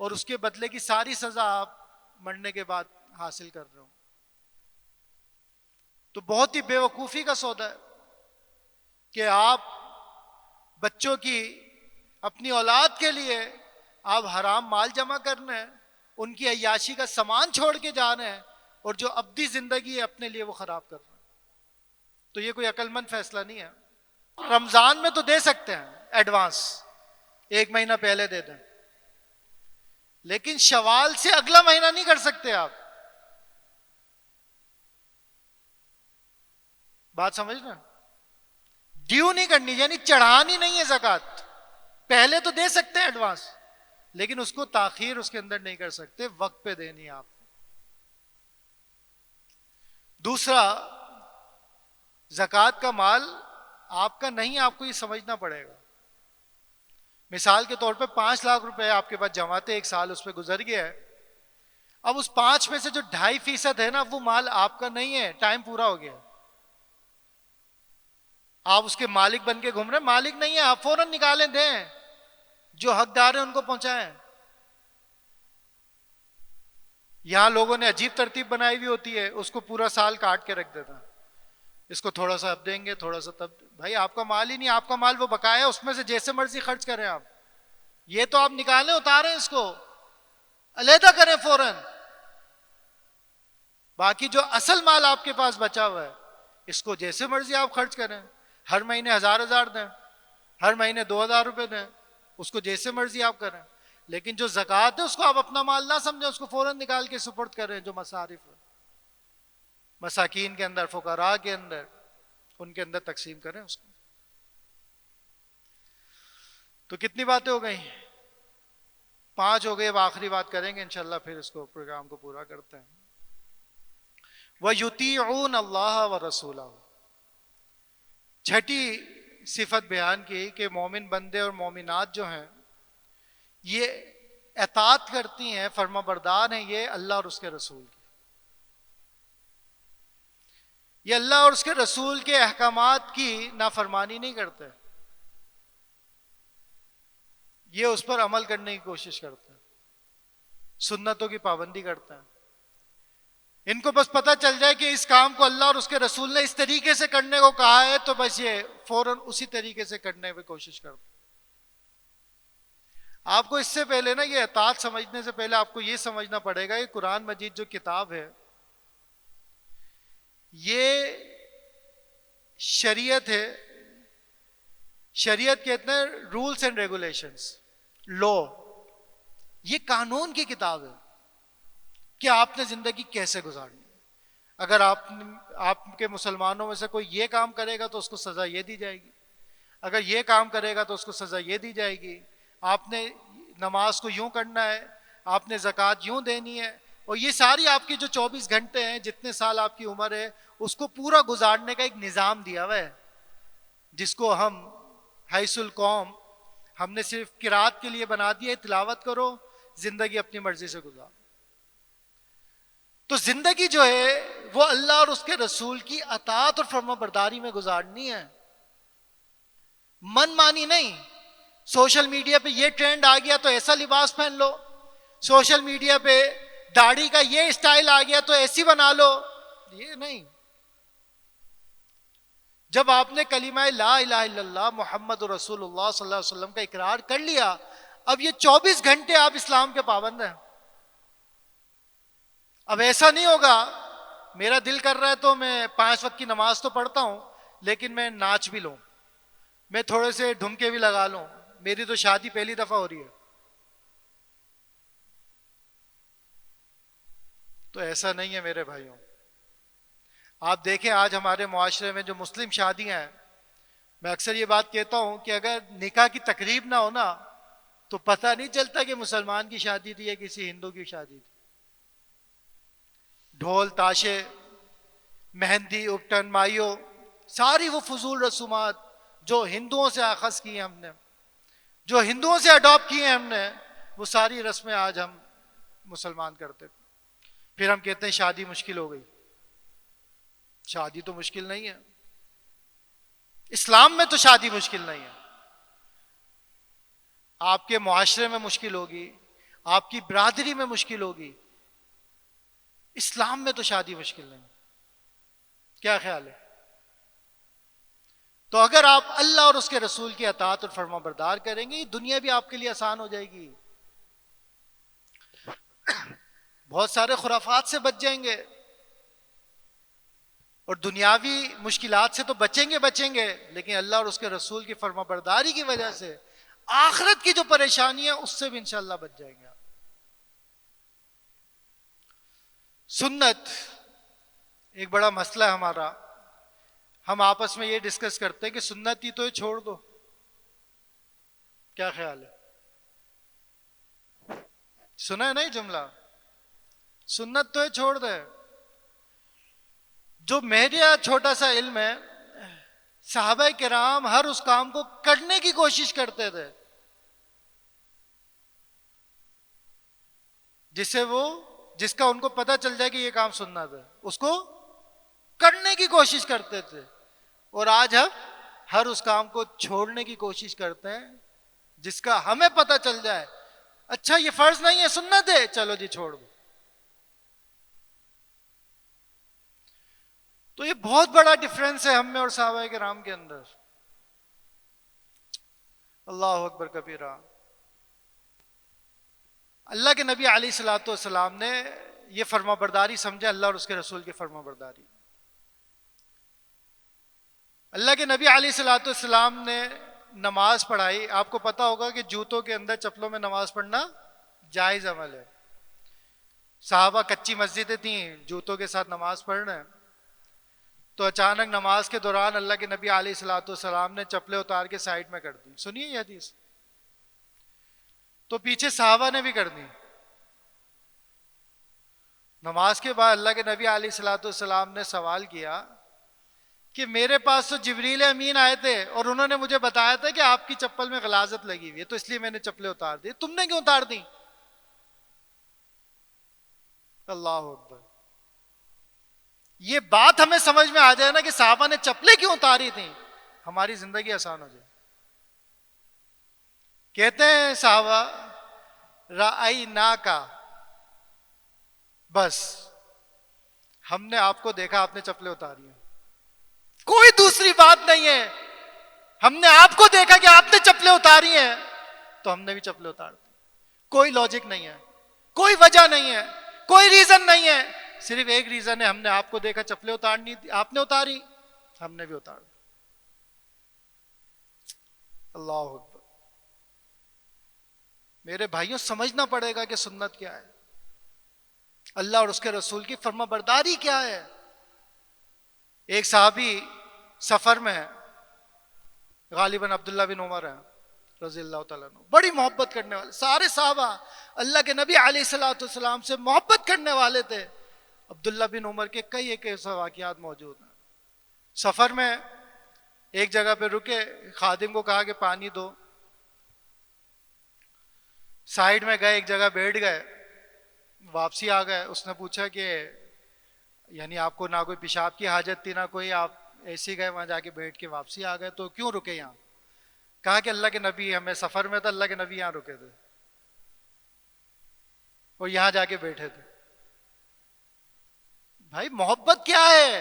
اور اس کے بدلے کی ساری سزا آپ مرنے کے بعد حاصل کر رہے ہو. تو بہت ہی بے وقوفی کا سودا ہے کہ آپ بچوں کی اپنی اولاد کے لیے آپ حرام مال جمع کرنا ہے, ان کی عیاشی کا سامان چھوڑ کے جا رہے ہیں, اور جو ابدی زندگی ہے اپنے لیے وہ خراب کر رہے ہیں. تو یہ کوئی عقل مند فیصلہ نہیں ہے. رمضان میں تو دے سکتے ہیں ایڈوانس, 1 مہینہ پہلے دے دیں, لیکن شوال سے اگلا مہینہ نہیں کر سکتے آپ. بات سمجھنا, ڈیو نہیں کرنی, یعنی چڑھانی نہیں ہے زکات. پہلے تو دے سکتے ہیں ایڈوانس, لیکن اس کو تاخیر اس کے اندر نہیں کر سکتے, وقت پہ دینی ہے آپ. دوسرا, زکات کا مال آپ کا نہیں, آپ کو یہ سمجھنا پڑے گا. مثال کے طور پہ 5 لاکھ روپے آپ کے پاس جمع تھے, 1 سال اس پہ گزر گیا ہے. اب اس 5 میں سے جو 2.5% ہے نا, وہ مال آپ کا نہیں ہے, ٹائم پورا ہو گیا. آپ اس کے مالک بن کے گھوم رہے ہیں, مالک نہیں ہے, آپ فوراً نکالیں, دیں, جو حقدار ہیں ان کو پہنچائیں. یہاں لوگوں نے عجیب ترتیب بنائی ہوئی ہوتی ہے, اس کو پورا سال کاٹ کے رکھ دیتا, اس کو تھوڑا سا اب دیں گے, تھوڑا سا تب. بھائی آپ کا مال ہی نہیں, آپ کا مال وہ بقایا, اس میں سے جیسے مرضی خرچ کریں آپ. یہ تو آپ نکالیں, اتاریں, اس کو علیحدہ کریں فوراً. باقی جو اصل مال آپ کے پاس بچا ہوا ہے, اس کو جیسے مرضی آپ خرچ کریں. ہر مہینے 1000 دیں, ہر مہینے 2000 روپے دیں, اس کو جیسے مرضی آپ کریں. لیکن جو زکوٰۃ ہے اس کو آپ اپنا مال نہ سمجھیں, اس کو فوراً نکال کے سپرد کریں. جو مصارف ہے مساکین کے اندر, فقراء کے اندر, ان کے اندر تقسیم کریں اس کو. تو کتنی باتیں ہو گئی؟ 5 ہو گئی. اب آخری بات کریں گے انشاءاللہ, پھر اس کو پروگرام کو پورا کرتے ہیں. وَيُطِيعُونَ اللَّهَ وَرَسُولَهُ. چھٹی صفت بیان کی کہ مومن بندے اور مومنات جو ہیں یہ اطاعت کرتی ہیں, فرما بردار ہیں یہ اللہ اور اس کے رسول کی. یہ اللہ اور اس کے رسول کے احکامات کی نافرمانی نہیں کرتے, یہ اس پر عمل کرنے کی کوشش کرتے ہیں, سنتوں کی پابندی کرتے ہیں. ان کو بس پتہ چل جائے کہ اس کام کو اللہ اور اس کے رسول نے اس طریقے سے کرنے کو کہا ہے, تو بس یہ فوراً اسی طریقے سے کرنے کی کوشش کرتے ہیں. آپ کو اس سے پہلے نا, یہ اطاعت سمجھنے سے پہلے آپ کو یہ سمجھنا پڑے گا کہ قرآن مجید جو کتاب ہے یہ شریعت ہے. شریعت کہتے ہیں رولز اینڈ ریگولیشنز, لا. یہ قانون کی کتاب ہے کہ آپ نے زندگی کیسے گزارنی. اگر آپ کے مسلمانوں میں سے کوئی یہ کام کرے گا تو اس کو سزا یہ دی جائے گی, اگر یہ کام کرے گا تو اس کو سزا یہ دی جائے گی. آپ نے نماز کو یوں کرنا ہے, آپ نے زکوٰۃ یوں دینی ہے, اور یہ ساری آپ کی جو 24 گھنٹے ہیں, جتنے سال آپ کی عمر ہے, اس کو پورا گزارنے کا ایک نظام دیا ہوا ہے, جس کو ہم حیث القوم ہم نے صرف قرات کے لیے بنا دیا ہے, تلاوت کرو, زندگی اپنی مرضی سے گزارو. تو زندگی جو ہے وہ اللہ اور اس کے رسول کی اطاعت اور فرما برداری میں گزارنی ہے, من مانی نہیں. سوشل میڈیا پہ یہ ٹرینڈ آ گیا تو ایسا لباس پہن لو, سوشل میڈیا پہ داڑھی کا یہ اسٹائل آ گیا تو ایسی بنا لو, یہ نہیں. جب آپ نے کلمہ لا الہ الا اللہ محمد رسول اللہ صلی اللہ علیہ وسلم کا اقرار کر لیا, اب یہ 24 گھنٹے آپ اسلام کے پابند ہیں. اب ایسا نہیں ہوگا میرا دل کر رہا ہے تو میں 5 وقت کی نماز تو پڑھتا ہوں, لیکن میں ناچ بھی لوں, میں تھوڑے سے ڈھمکے بھی لگا لوں, میری تو شادی پہلی دفعہ ہو رہی ہے. تو ایسا نہیں ہے میرے بھائیوں. آپ دیکھیں آج ہمارے معاشرے میں جو مسلم شادیاں ہیں, میں اکثر یہ بات کہتا ہوں کہ اگر نکاح کی تقریب نہ ہونا تو پتہ نہیں چلتا کہ مسلمان کی شادی تھی یا کسی ہندو کی شادی تھی. ڈھول تاشے, مہندی, اپٹن, مائیو, ساری وہ فضول رسومات جو ہندوؤں سے اخذ کی ہیں ہم نے, جو ہندوؤں سے اڈاپٹ کی ہیں ہم نے, وہ ساری رسمیں آج ہم مسلمان کرتے. پھر ہم کہتے ہیں شادی مشکل ہو گئی. شادی تو مشکل نہیں ہے, اسلام میں تو شادی مشکل نہیں ہے. آپ کے معاشرے میں مشکل ہوگی, آپ کی برادری میں مشکل ہوگی، اسلام میں تو شادی مشکل نہیں. کیا خیال ہے؟ تو اگر آپ اللہ اور اس کے رسول کی اطاعت اور فرما بردار کریں گے، دنیا بھی آپ کے لیے آسان ہو جائے گی. بہت سارے خرافات سے بچ جائیں گے، اور دنیاوی مشکلات سے تو بچیں گے، لیکن اللہ اور اس کے رسول کی فرما برداری کی وجہ سے آخرت کی جو پریشانی ہے اس سے بھی انشاءاللہ بچ جائیں گے. سنت ایک بڑا مسئلہ ہے ہمارا. ہم آپس میں یہ ڈسکس کرتے ہیں کہ سنت ہی تو یہ چھوڑ دو. کیا خیال ہے؟ سنا ہے نا یہ جملہ؟ سنت تو یہ چھوڑ دے. جو میرے چھوٹا سا علم ہے، صحابہ کرام ہر اس کام کو کرنے کی کوشش کرتے تھے جس کا ان کو پتہ چل جائے کہ یہ کام سنت ہے، اس کو کرنے کی کوشش کرتے تھے. اور آج ہم ہر اس کام کو چھوڑنے کی کوشش کرتے ہیں جس کا ہمیں پتہ چل جائے اچھا یہ فرض نہیں ہے، سنت ہے، چلو جی چھوڑ دو. تو یہ بہت بڑا ڈفرینس ہے ہم میں اور صحابہ کرام کے اندر. اللہ اکبر کبیرہ. اللہ کے نبی علیہ الصلوۃ والسلام نے یہ فرما برداری سمجھا، اللہ اور اس کے رسول کی فرما برداری. اللہ کے نبی علیہ الصلوۃ والسلام نے نماز پڑھائی. آپ کو پتا ہوگا کہ جوتوں کے اندر چپلوں میں نماز پڑھنا جائز عمل ہے. صحابہ کچی مسجدیں تھیں، جوتوں کے ساتھ نماز پڑھ رہے ہیں، تو اچانک نماز کے دوران اللہ کے نبی علیہ الصلوۃ والسلام نے چپلیں اتار کے سائڈ میں کر دی. سنیے یہ حدیث. تو پیچھے صحابہ نے بھی کر دی. نماز کے بعد اللہ کے نبی علیہ الصلوۃ والسلام نے سوال کیا کہ میرے پاس تو جبریل امین آئے تھے اور انہوں نے مجھے بتایا تھا کہ آپ کی چپل میں غلاظت لگی ہوئی ہے، تو اس لیے میں نے چپلیں اتار دی، تم نے کیوں اتار دی؟ اللہ اکبر. یہ بات ہمیں سمجھ میں آ جائے نا کہ صحابہ نے چپلیں کیوں اتاری تھیں، ہماری زندگی آسان ہو جائے. کہتے ہیں صحابہ رأیناکا، بس ہم نے آپ کو دیکھا آپ نے چپلیں اتاری ہیں، کوئی دوسری بات نہیں ہے. ہم نے آپ کو دیکھا کہ آپ نے چپلیں اتاری ہیں تو ہم نے بھی چپلیں اتار دی. کوئی لاجک نہیں ہے، کوئی وجہ نہیں ہے، کوئی ریزن نہیں ہے. صرف ایک ریزن ہے، ہم نے آپ کو دیکھا چپلیں اتارنی تھی، آپ نے اتاری، ہم نے بھی اتار دی. اللہ اکبر. میرے بھائیوں سمجھنا پڑے گا کہ سنت کیا ہے، اللہ اور اس کے رسول کی فرما برداری کیا ہے. ایک صحابی سفر میں ہے، غالباً عبداللہ بن عمر ہیں رضی اللہ تعالیٰ عنہ، بڑی محبت کرنے والے. سارے صحابہ اللہ کے نبی علیہ الصلوۃ والسلام سے محبت کرنے والے تھے. عبداللہ بن عمر کے کئی ایک ایسے واقعات موجود ہیں. سفر میں ایک جگہ پہ رکے، خادم کو کہا کہ پانی دو، سائیڈ میں گئے، ایک جگہ بیٹھ گئے، واپسی آ گئے. اس نے پوچھا کہ یعنی آپ کو نہ کوئی پیشاب کی حاجت تھی نہ کوئی، آپ ایسے گئے وہاں جا کے بیٹھ کے واپسی آ گئے، تو کیوں رکے یہاں؟ کہا کہ اللہ کے نبی، ہمیں سفر میں تھا، اللہ کے نبی یہاں رکے تھے اور یہاں جا کے بیٹھے تھے. بھائی محبت کیا ہے؟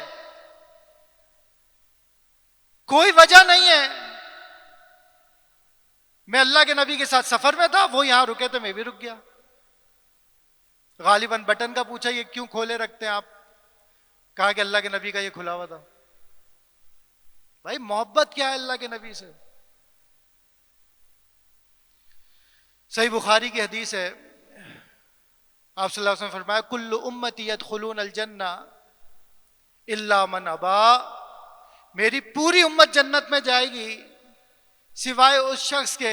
کوئی وجہ نہیں ہے. میں اللہ کے نبی کے ساتھ سفر میں تھا، وہ یہاں رکے تھے، میں بھی رک گیا. غالباً بٹن کا پوچھا یہ کیوں کھولے رکھتے ہیں آپ؟ کہا کہ اللہ کے نبی کا یہ کھلا ہوا تھا. بھائی محبت کیا ہے اللہ کے نبی سے؟ صحیح بخاری کی حدیث ہے، آپ صلی اللہ علیہ وسلم نے فرمایا کل امتی یدخلون الجنہ الا من ابا، میری پوری امت جنت میں جائے گی سوائے اس شخص کے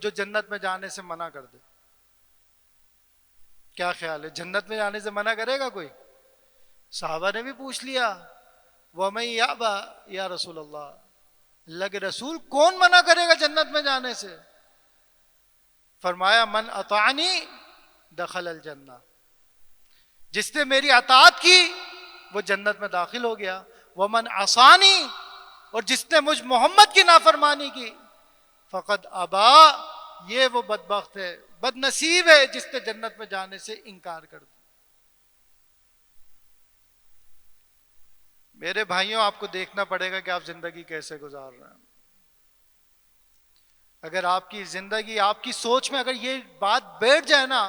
جو جنت میں جانے سے منع کر دے. کیا خیال ہے، جنت میں جانے سے منع کرے گا کوئی؟ صحابہ نے بھی پوچھ لیا وَمَن يَأْبَى یا رسول اللہ، اللہ کے رسول کون منع کرے گا جنت میں جانے سے؟ فرمایا من اطاعنی دخل الجنہ، جس نے میری اطاعت کی وہ جنت میں داخل ہو گیا. ومن عصانی، اور جس نے مجھ محمد کی نافرمانی کی فقد ابا، یہ وہ بدبخت ہے بد نصیب ہے جس نے جنت میں جانے سے انکار کر دیا۔ میرے بھائیوں، آپ کو دیکھنا پڑے گا کہ آپ زندگی کیسے گزار رہے ہیں۔ اگر آپ کی زندگی، آپ کی سوچ میں اگر یہ بات بیٹھ جائے نا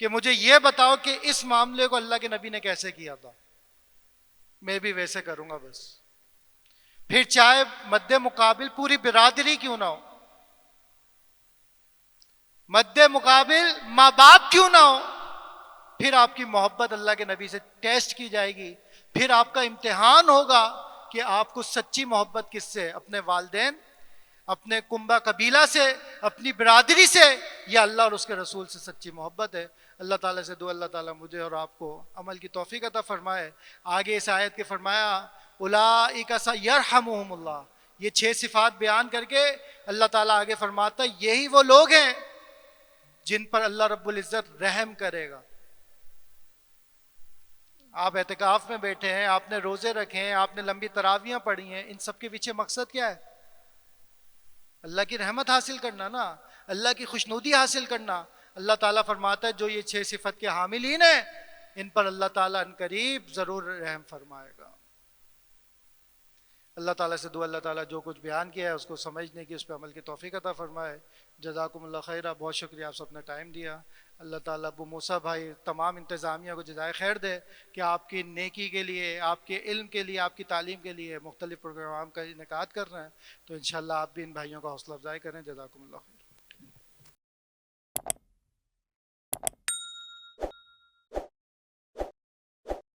کہ مجھے یہ بتاؤ کہ اس معاملے کو اللہ کے نبی نے کیسے کیا تھا، میں بھی ویسے کروں گا بس، پھر چاہے مد مقابل پوری برادری کیوں نہ ہو، مد مقابل ماں باپ کیوں نہ ہو، پھر آپ کی محبت اللہ کے نبی سے ٹیسٹ کی جائے گی، پھر آپ کا امتحان ہوگا کہ آپ کو سچی محبت کس سے، اپنے والدین، اپنے کنبہ قبیلہ سے، اپنی برادری سے، یا اللہ اور اس کے رسول سے سچی محبت ہے۔ اللہ تعالیٰ سے دعا، اللہ تعالیٰ مجھے اور آپ کو عمل کی توفیق عطا فرمائے۔ آگے اس آیت کے فرمایا اولئک سیرحمہم اللہ، یہ 6 صفات بیان کر کے اللہ تعالیٰ آگے فرماتا ہے یہی وہ لوگ ہیں جن پر اللہ رب العزت رحم کرے گا۔ آپ اعتکاف میں بیٹھے ہیں، آپ نے روزے رکھے ہیں، آپ نے لمبی تراویحیں پڑھی ہیں، ان سب کے پیچھے مقصد کیا ہے؟ اللہ کی رحمت حاصل کرنا نا، اللہ کی خوشنودی حاصل کرنا۔ اللہ تعالیٰ فرماتا ہے جو یہ 6 صفت کے حاملین ہیں ان پر اللہ تعالیٰ ان قریب ضرور رحم فرمائے گا۔ اللہ تعالیٰ سے دعا، اللہ تعالیٰ جو کچھ بیان کیا ہے اس کو سمجھنے کی، اس پہ عمل کی توفیق عطا فرمائے۔ جزاکم اللہ خیرہ، بہت شکریہ، آپ سب نے ٹائم دیا۔ اللہ تعالیٰ ابو موسیٰ بھائی، تمام انتظامیہ کو جزائے خیر دے کہ آپ کی نیکی کے لیے، آپ کے علم کے لیے، آپ کی تعلیم کے لیے مختلف پروگرام کا انعقاد کر رہے ہیں، تو انشاءاللہ آپ بھی ان بھائیوں کا حوصلہ افزائی کریں۔ جزاکم اللہ خیر۔